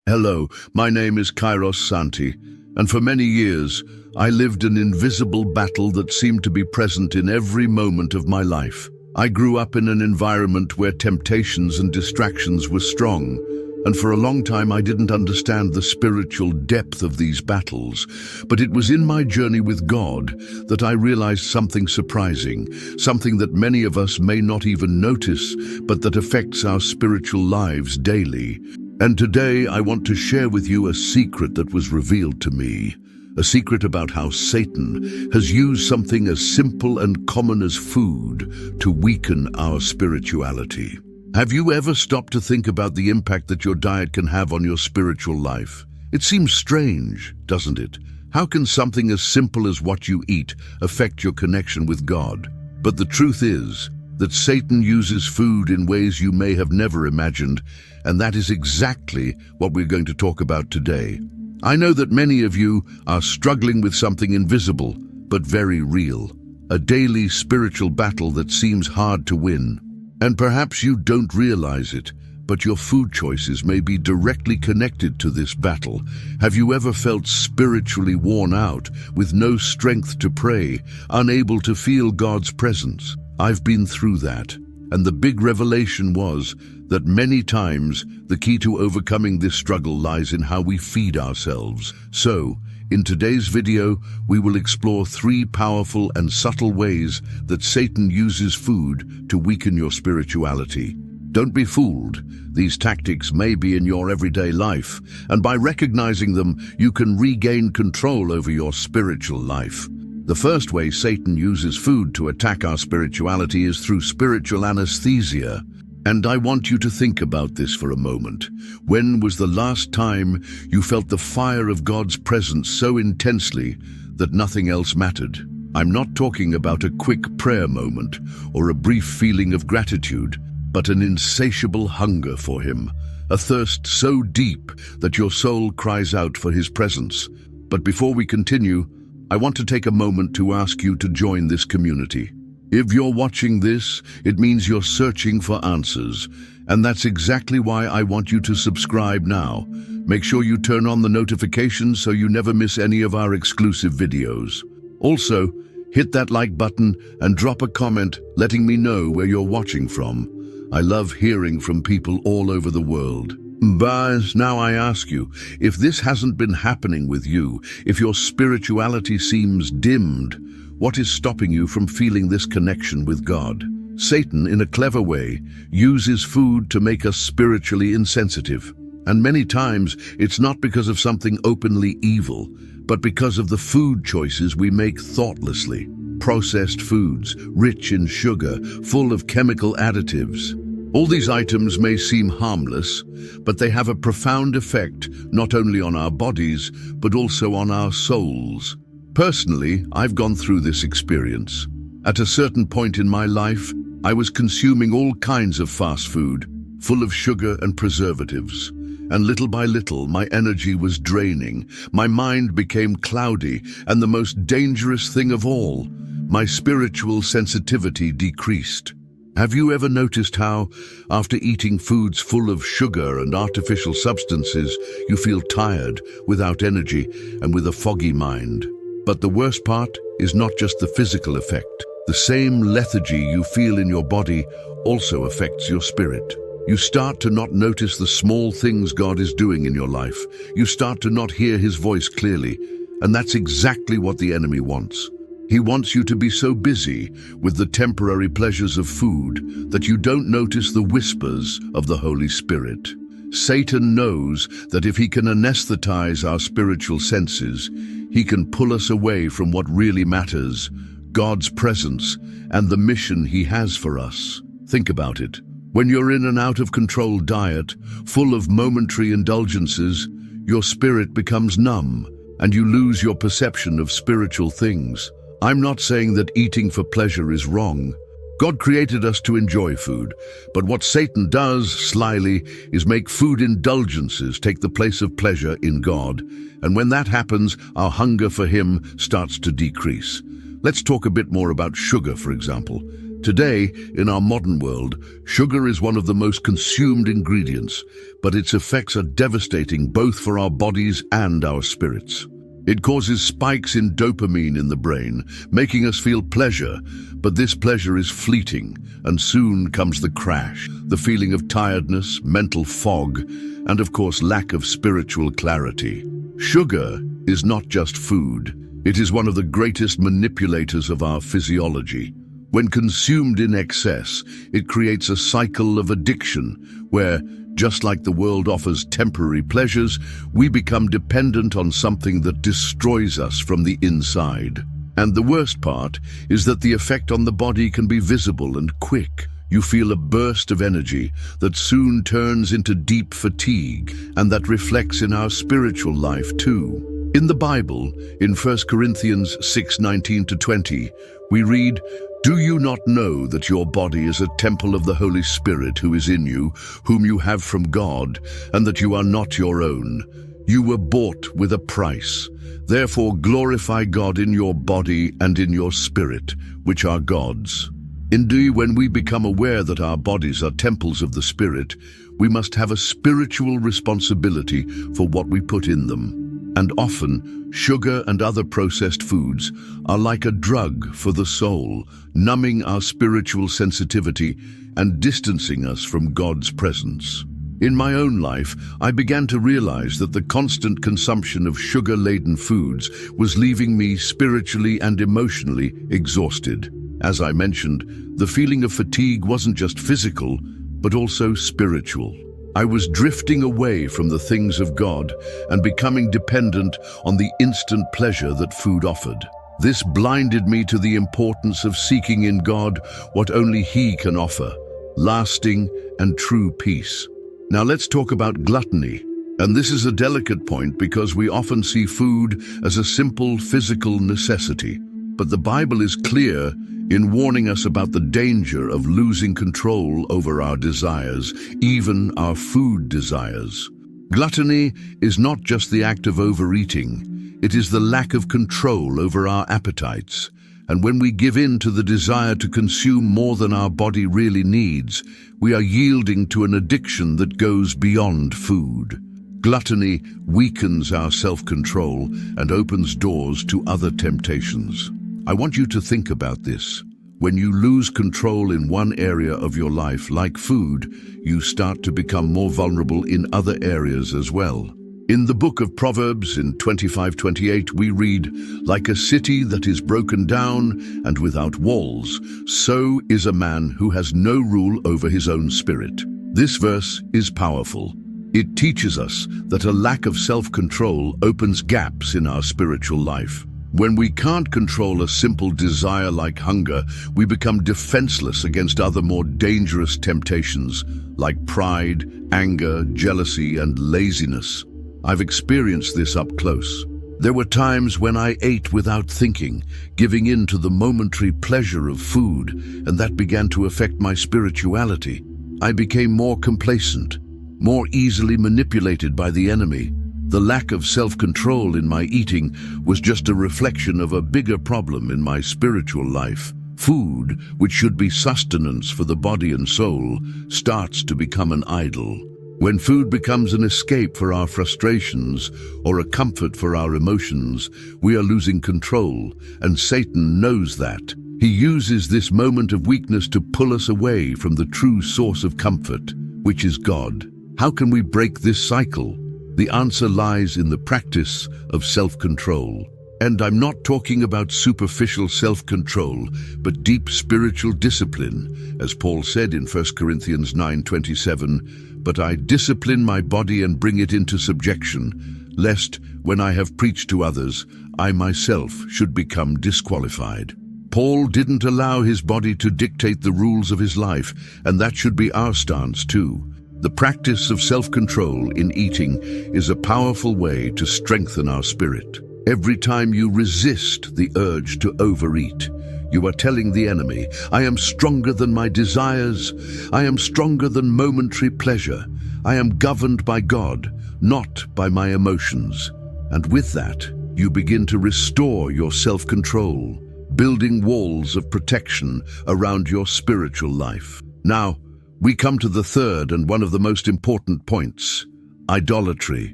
Hello, my name is Kairos Santi, and for many years I lived an invisible battle that seemed to be present in every moment of my life. I grew up in an environment where temptations and distractions were strong, and for a long time I didn't understand the spiritual depth of these battles. But it was in my journey with God that I realized something surprising, something that many of us may not even notice, but that affects our spiritual lives daily. And today I want to share with you a secret that was revealed to me. A secret about how Satan has used something as simple and common as food to weaken our spirituality. Have you ever stopped to think about the impact that your diet can have on your spiritual life? It seems strange, doesn't it? How can something as simple as what you eat affect your connection with God? But the truth is that Satan uses food in ways you may have never imagined, and that is exactly what we're going to talk about today. I know that many of you are struggling with something invisible, but very real. A daily spiritual battle that seems hard to win. And perhaps you don't realize it, but your food choices may be directly connected to this battle. Have you ever felt spiritually worn out, with no strength to pray, unable to feel God's presence? I've been through that, and the big revelation was that many times the key to overcoming this struggle lies in how we feed ourselves. So, in today's video, we will explore 3 powerful and subtle ways that Satan uses food to weaken your spirituality. Don't be fooled. These tactics may be in your everyday life, and by recognizing them, you can regain control over your spiritual life. The first way Satan uses food to attack our spirituality is through spiritual anesthesia. And I want you to think about this for a moment. When was the last time you felt the fire of God's presence so intensely that nothing else mattered? I'm not talking about a quick prayer moment or a brief feeling of gratitude, but an insatiable hunger for Him, a thirst so deep that your soul cries out for His presence. But before we continue, I want to take a moment to ask you to join this community. If you're watching this, it means you're searching for answers, and that's exactly why I want you to subscribe now. Make sure you turn on the notifications so you never miss any of our exclusive videos. Also, hit that like button and drop a comment letting me know where you're watching from. I love hearing from people all over the world. But now I ask you, if this hasn't been happening with you, if your spirituality seems dimmed, what is stopping you from feeling this connection with God? Satan, in a clever way, uses food to make us spiritually insensitive. And many times, it's not because of something openly evil, but because of the food choices we make thoughtlessly. Processed foods, rich in sugar, full of chemical additives. All these items may seem harmless, but they have a profound effect not only on our bodies, but also on our souls. Personally, I've gone through this experience. At a certain point in my life, I was consuming all kinds of fast food, full of sugar and preservatives. And little by little, my energy was draining, my mind became cloudy, and the most dangerous thing of all, my spiritual sensitivity decreased. Have you ever noticed how, after eating foods full of sugar and artificial substances, you feel tired, without energy, and with a foggy mind? But the worst part is not just the physical effect. The same lethargy you feel in your body also affects your spirit. You start to not notice the small things God is doing in your life. You start to not hear His voice clearly, and that's exactly what the enemy wants. He wants you to be so busy with the temporary pleasures of food that you don't notice the whispers of the Holy Spirit. Satan knows that if he can anesthetize our spiritual senses, he can pull us away from what really matters, God's presence and the mission He has for us. Think about it. When you're in an out-of-control diet, full of momentary indulgences, your spirit becomes numb, and you lose your perception of spiritual things. I'm not saying that eating for pleasure is wrong. God created us to enjoy food, but what Satan does, slyly, is make food indulgences take the place of pleasure in God. And when that happens, our hunger for Him starts to decrease. Let's talk a bit more about sugar, for example. Today, in our modern world, sugar is one of the most consumed ingredients, but its effects are devastating both for our bodies and our spirits. It causes spikes in dopamine in the brain, making us feel pleasure, but this pleasure is fleeting, and soon comes the crash, the feeling of tiredness, mental fog, and of course lack of spiritual clarity. Sugar is not just food, it is one of the greatest manipulators of our physiology. When consumed in excess, it creates a cycle of addiction where, just like the world offers temporary pleasures, we become dependent on something that destroys us from the inside. And the worst part is that the effect on the body can be visible and quick. You feel a burst of energy that soon turns into deep fatigue, and that reflects in our spiritual life too. In the Bible, in 1 Corinthians 6:19-20, we read, "Do you not know that your body is a temple of the Holy Spirit who is in you, whom you have from God, and that you are not your own? You were bought with a price. Therefore glorify God in your body and in your spirit, which are God's." Indeed, when we become aware that our bodies are temples of the Spirit, we must have a spiritual responsibility for what we put in them. And often, sugar and other processed foods are like a drug for the soul, numbing our spiritual sensitivity and distancing us from God's presence. In my own life, I began to realize that the constant consumption of sugar-laden foods was leaving me spiritually and emotionally exhausted. As I mentioned, the feeling of fatigue wasn't just physical, but also spiritual. I was drifting away from the things of God and becoming dependent on the instant pleasure that food offered. This blinded me to the importance of seeking in God what only He can offer, lasting and true peace. Now let's talk about gluttony. And this is a delicate point because we often see food as a simple physical necessity. But the Bible is clear in warning us about the danger of losing control over our desires, even our food desires. Gluttony is not just the act of overeating, it is the lack of control over our appetites. And when we give in to the desire to consume more than our body really needs, we are yielding to an addiction that goes beyond food. Gluttony weakens our self-control and opens doors to other temptations. I want you to think about this. When you lose control in one area of your life, like food, you start to become more vulnerable in other areas as well. In the book of Proverbs, in 25:28, we read, "Like a city that is broken down and without walls, so is a man who has no rule over his own spirit." This verse is powerful. It teaches us that a lack of self-control opens gaps in our spiritual life. When we can't control a simple desire like hunger, we become defenseless against other more dangerous temptations like pride, anger, jealousy, and laziness. I've experienced this up close. There were times when I ate without thinking, giving in to the momentary pleasure of food, and that began to affect my spirituality. I became more complacent, more easily manipulated by the enemy. The lack of self-control in my eating was just a reflection of a bigger problem in my spiritual life. Food, which should be sustenance for the body and soul, starts to become an idol. When food becomes an escape for our frustrations or a comfort for our emotions, we are losing control, and Satan knows that. He uses this moment of weakness to pull us away from the true source of comfort, which is God. How can we break this cycle? The answer lies in the practice of self-control. And I'm not talking about superficial self-control, but deep spiritual discipline. As Paul said in 1 Corinthians 9:27, "But I discipline my body and bring it into subjection, lest, when I have preached to others, I myself should become disqualified." Paul didn't allow his body to dictate the rules of his life, and that should be our stance too. The practice of self-control in eating is a powerful way to strengthen our spirit. Every time you resist the urge to overeat, you are telling the enemy, "I am stronger than my desires. I am stronger than momentary pleasure. I am governed by God, not by my emotions." And with that, you begin to restore your self-control, building walls of protection around your spiritual life. Now, we come to the third and one of the most important points: idolatry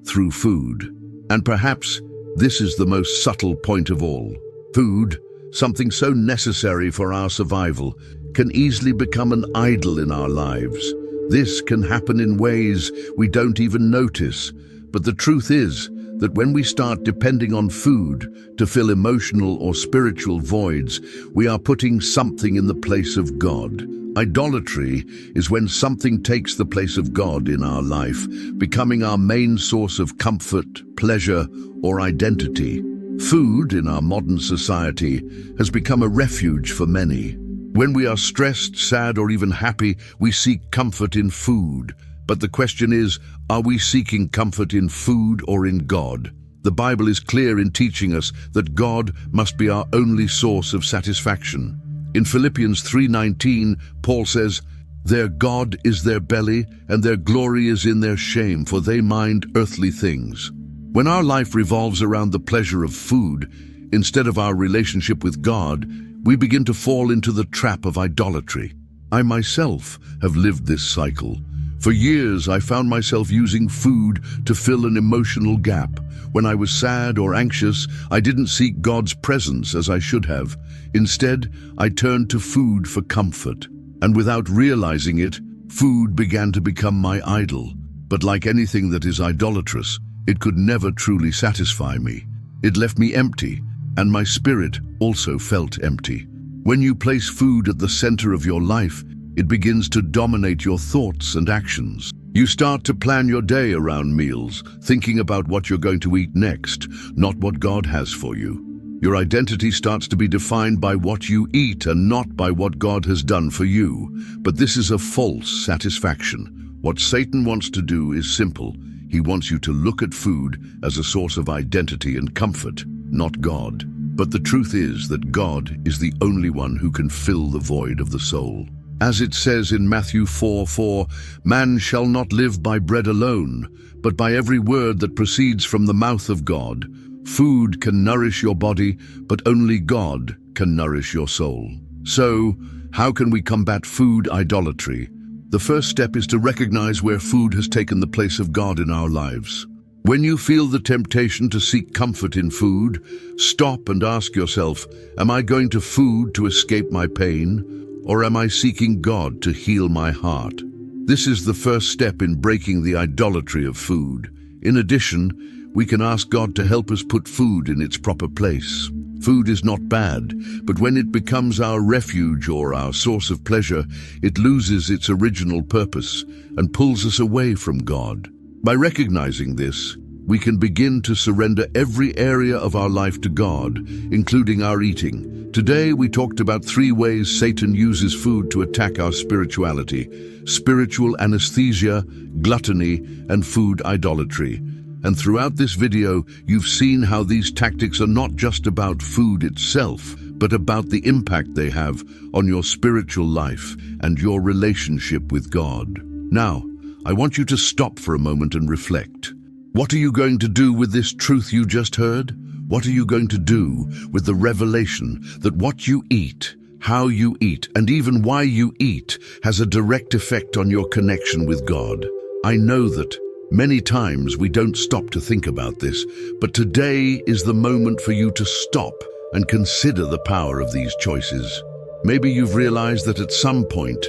through food. And perhaps this is the most subtle point of all. Food, something so necessary for our survival, can easily become an idol in our lives. This can happen in ways we don't even notice, but the truth is that when we start depending on food to fill emotional or spiritual voids, we are putting something in the place of God. Idolatry is when something takes the place of God in our life, becoming our main source of comfort, pleasure, or identity. Food in our modern society has become a refuge for many. When we are stressed, sad, or even happy, we seek comfort in food. But the question is, are we seeking comfort in food or in God? The Bible is clear in teaching us that God must be our only source of satisfaction. In Philippians 3:19, Paul says, "Their God is their belly, and their glory is in their shame, for they mind earthly things." When our life revolves around the pleasure of food, instead of our relationship with God, we begin to fall into the trap of idolatry. I myself have lived this cycle. For years, I found myself using food to fill an emotional gap. When I was sad or anxious, I didn't seek God's presence as I should have. Instead, I turned to food for comfort. And without realizing it, food began to become my idol. But like anything that is idolatrous, it could never truly satisfy me. It left me empty, and my spirit also felt empty. When you place food at the center of your life, it begins to dominate your thoughts and actions. You start to plan your day around meals, thinking about what you're going to eat next, not what God has for you. Your identity starts to be defined by what you eat and not by what God has done for you. But this is a false satisfaction. What Satan wants to do is simple. He wants you to look at food as a source of identity and comfort, not God. But the truth is that God is the only one who can fill the void of the soul. As it says in Matthew 4:4, "Man shall not live by bread alone, but by every word that proceeds from the mouth of God." Food can nourish your body, but only God can nourish your soul. So, how can we combat food idolatry? The first step is to recognize where food has taken the place of God in our lives. When you feel the temptation to seek comfort in food, stop and ask yourself, am I going to food to escape my pain, or am I seeking God to heal my heart? This is the first step in breaking the idolatry of food. In addition, we can ask God to help us put food in its proper place. Food is not bad, but when it becomes our refuge or our source of pleasure, it loses its original purpose and pulls us away from God. By recognizing this, we can begin to surrender every area of our life to God, including our eating. Today, we talked about 3 ways Satan uses food to attack our spirituality: spiritual anesthesia, gluttony, and food idolatry. And throughout this video, you've seen how these tactics are not just about food itself, but about the impact they have on your spiritual life and your relationship with God. Now, I want you to stop for a moment and reflect. What are you going to do with this truth you just heard? What are you going to do with the revelation that what you eat, how you eat, and even why you eat has a direct effect on your connection with God? I know that many times we don't stop to think about this, but today is the moment for you to stop and consider the power of these choices. Maybe you've realized that at some point,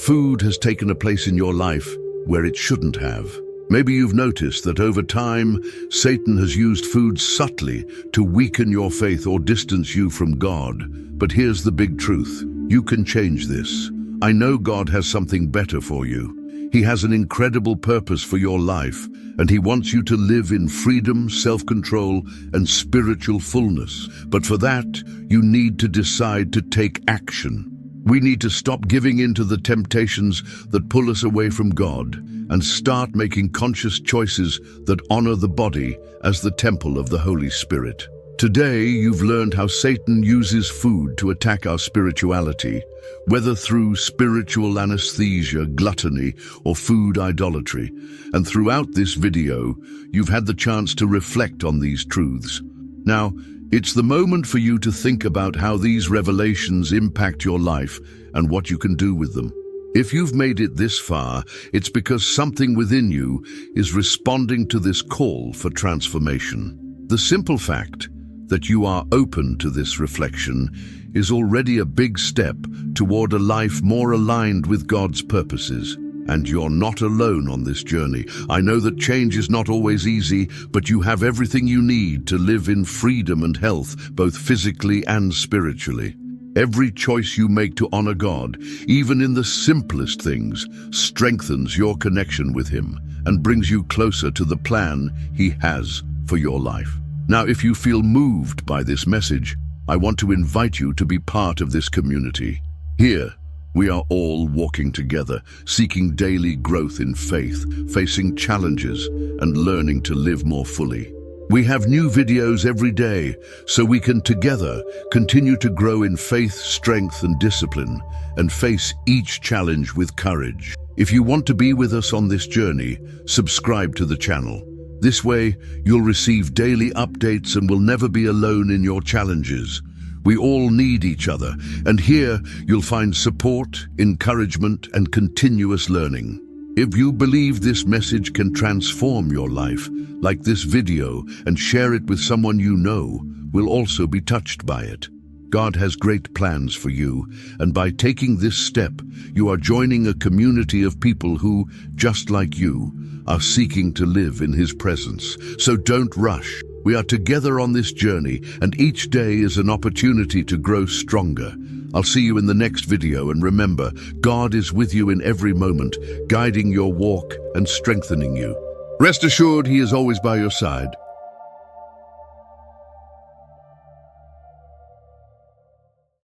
food has taken a place in your life where it shouldn't have. Maybe you've noticed that over time, Satan has used food subtly to weaken your faith or distance you from God. But here's the big truth. You can change this. I know God has something better for you. He has an incredible purpose for your life, and He wants you to live in freedom, self-control, and spiritual fullness. But for that, you need to decide to take action. We need to stop giving in to the temptations that pull us away from God and start making conscious choices that honor the body as the temple of the Holy Spirit. Today, you've learned how Satan uses food to attack our spirituality, whether through spiritual anesthesia, gluttony, or food idolatry. And throughout this video, you've had the chance to reflect on these truths. Now, It's the moment for you to think about how these revelations impact your life and what you can do with them. If you've made it this far, it's because something within you is responding to this call for transformation. The simple fact that you are open to this reflection is already a big step toward a life more aligned with God's purposes. And you're not alone on this journey. I know that change is not always easy, but you have everything you need to live in freedom and health, both physically and spiritually. Every choice you make to honor God, even in the simplest things, strengthens your connection with Him and brings you closer to the plan He has for your life. Now, if you feel moved by this message, I want to invite you to be part of this community. Here, we are all walking together, seeking daily growth in faith, facing challenges, and learning to live more fully. We have new videos every day, so we can together continue to grow in faith, strength, and discipline, and face each challenge with courage. If you want to be with us on this journey, subscribe to the channel. This way, you'll receive daily updates and will never be alone in your challenges. We all need each other, and here you'll find support, encouragement, and continuous learning. If you believe this message can transform your life, like this video and share it with someone you know, will also be touched by it. God has great plans for you, and by taking this step, you are joining a community of people who, just like you, are seeking to live in His presence. So don't rush. We are together on this journey, and each day is an opportunity to grow stronger. I'll see you in the next video, and remember, God is with you in every moment, guiding your walk and strengthening you. Rest assured, He is always by your side.